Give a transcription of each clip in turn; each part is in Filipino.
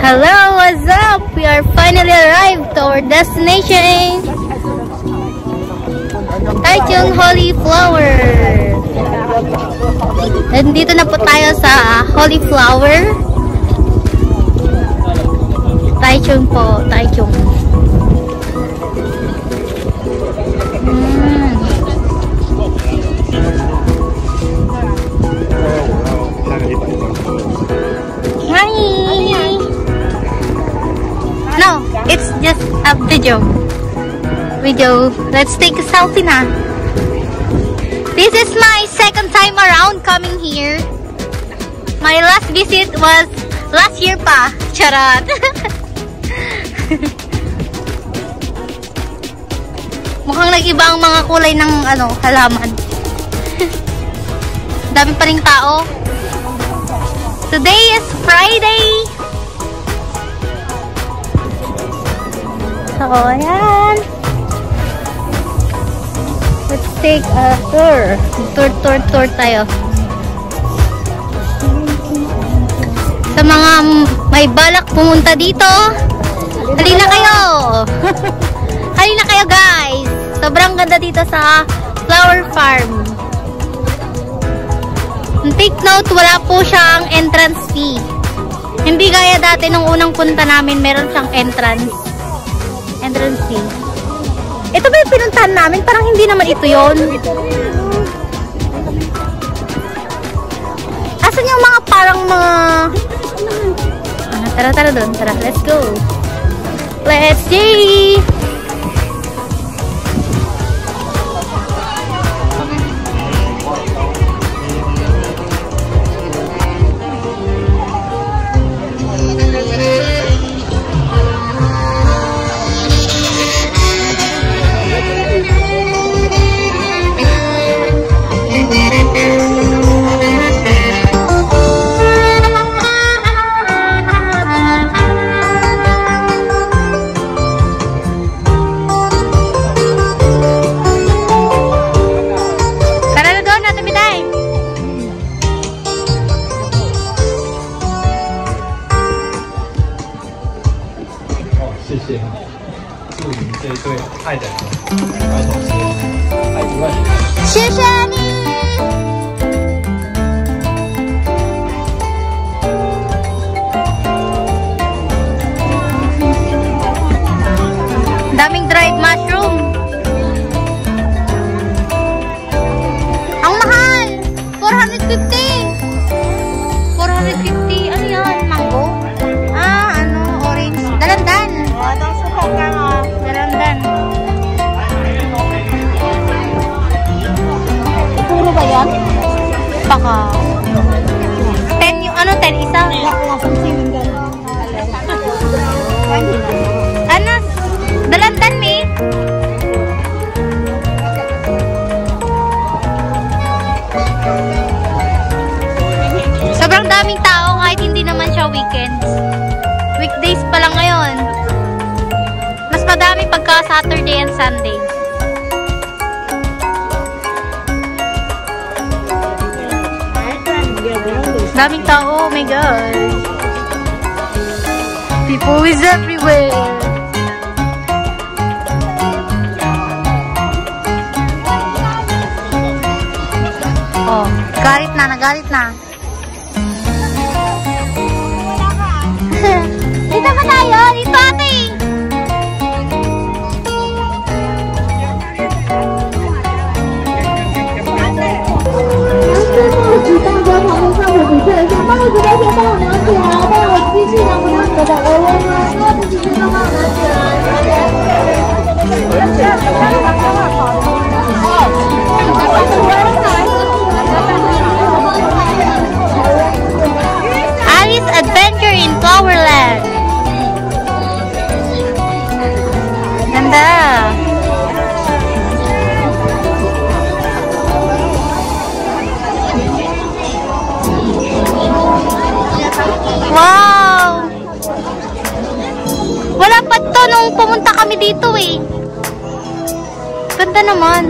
Hello, what's up? We are finally arrived to our destination, Taichung Holy Flower. Nandito na po tayo sa Holy Flower. Taichung po, Taichung. No, it's just a video. Let's take a selfie na. This is my second time around coming here. My last visit was last year pa. Charot. Mukhang nag-iba ang mga kulay ng halaman. Dami pa ring tao. Today is Friday. So, ayan. Let's take a tour. Tour tayo. Sa mga may balak pumunta dito, halina kayo. Halina kayo, guys. Sobrang ganda dito sa flower farm. Take note, wala po siyang entrance fee. Hindi gaya dati nung unang punta namin, meron siyang entrance fee. Ito ba yung pinuntahan namin? Parang hindi naman ito yon. Asan yung mga parang mga... Tara doon. Tara, let's go. Let's see! Daming dried mushroom. Ang mahal! 450. 450. Ano yan? Mango? Orange. Dalandan. Dalandan. Puro ba yan? Baka. 10 yung 10 isa? Dalandan, mi? Sobrang daming tao kahit hindi naman siya weekends. Weekdays pa lang ngayon. Mas madami pagka Saturday and Sunday. Daming tao, oh my God. People is everywhere. Oh, nagalit na. Dito ba tayo? Dito ate! Alice Adventure in Flowerland. Ganda. Wow! Wala pa to nung pumunta kami dito eh. Ganda naman.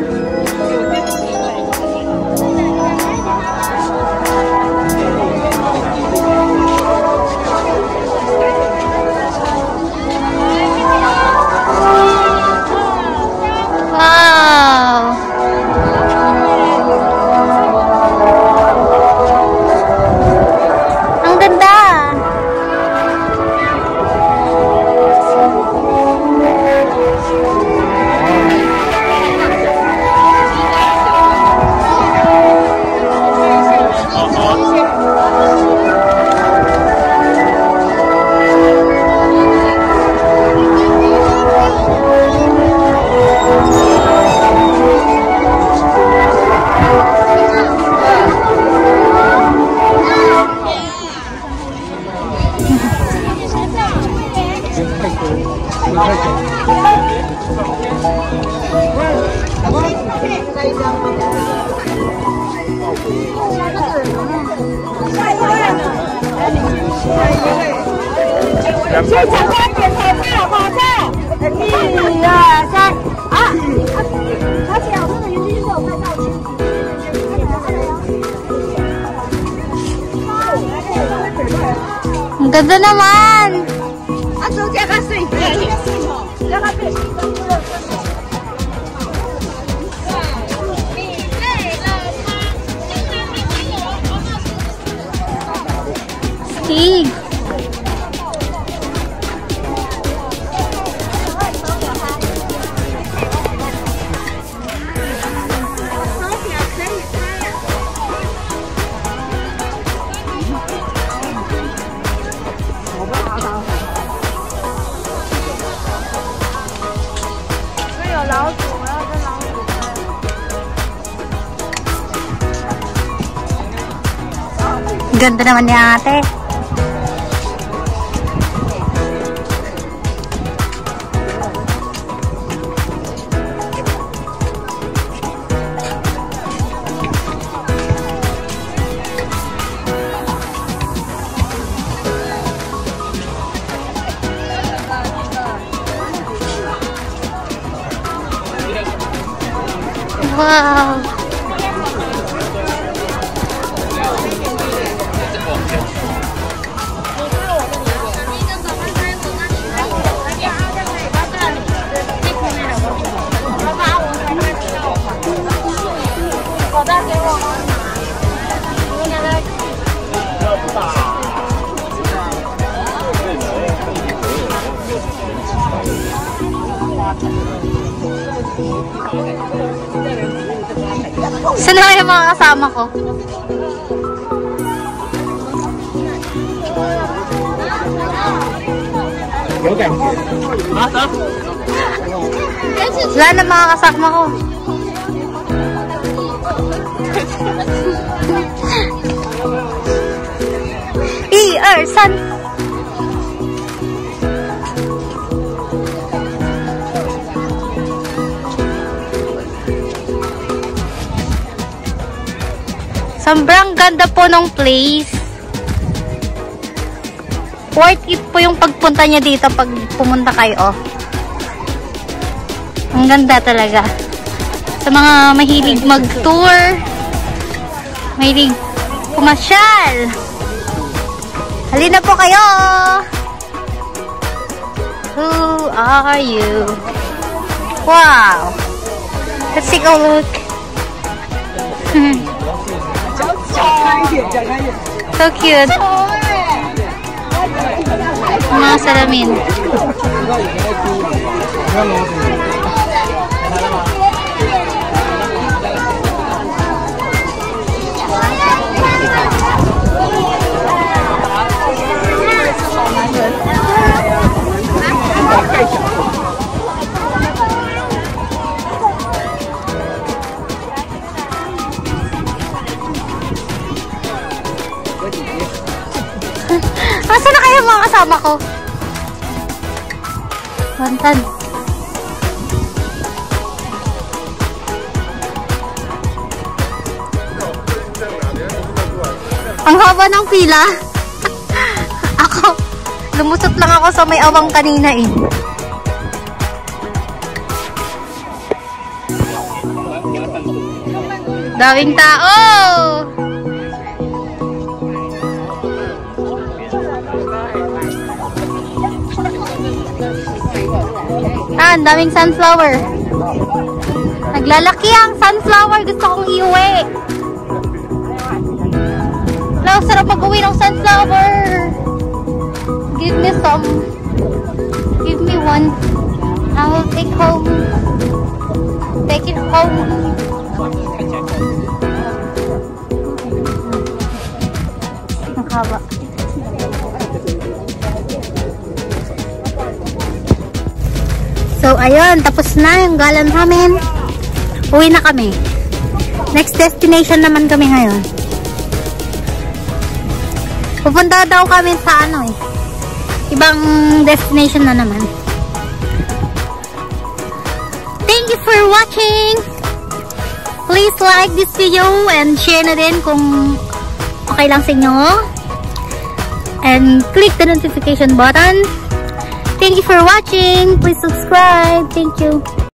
Ang ganda naman! Stig! Ganda naman ni ate. Wow! Saan na yung mga kasama ko? Wala na mga kasama ko. San? Sobrang ganda po ng place. Worth it po yung pagpunta niya dito pag pumunta kayo. Ang ganda talaga. Sa mga mahilig mag-tour, mahilig pumasyal, halina po kayo! Who are you? Wow! Let's take a look. So cute. Mga salamin. Asa na kayo mga kasama ko? Bantan. Ang haba ng pila. Ako, lumusot lang ako sa may awang kanina eh. Daming tao! Ang daming sunflower. Naglalaki ang sunflower. Gusto kong iuwi. Hello, sarap mag-uwi ng sunflower. Give me some. Give me one. I will take home. Take it home. Nakaba. So, ayun. Tapos na yung gala namin. Uwi na kami. Next destination naman kami ngayon. Pupunta daw kami sa ano eh. Ibang destination na naman. thank you for watching. Please like this video and share na din kung okay lang sa inyo. And click the notification button. Thank you for watching. Please subscribe. Thank you.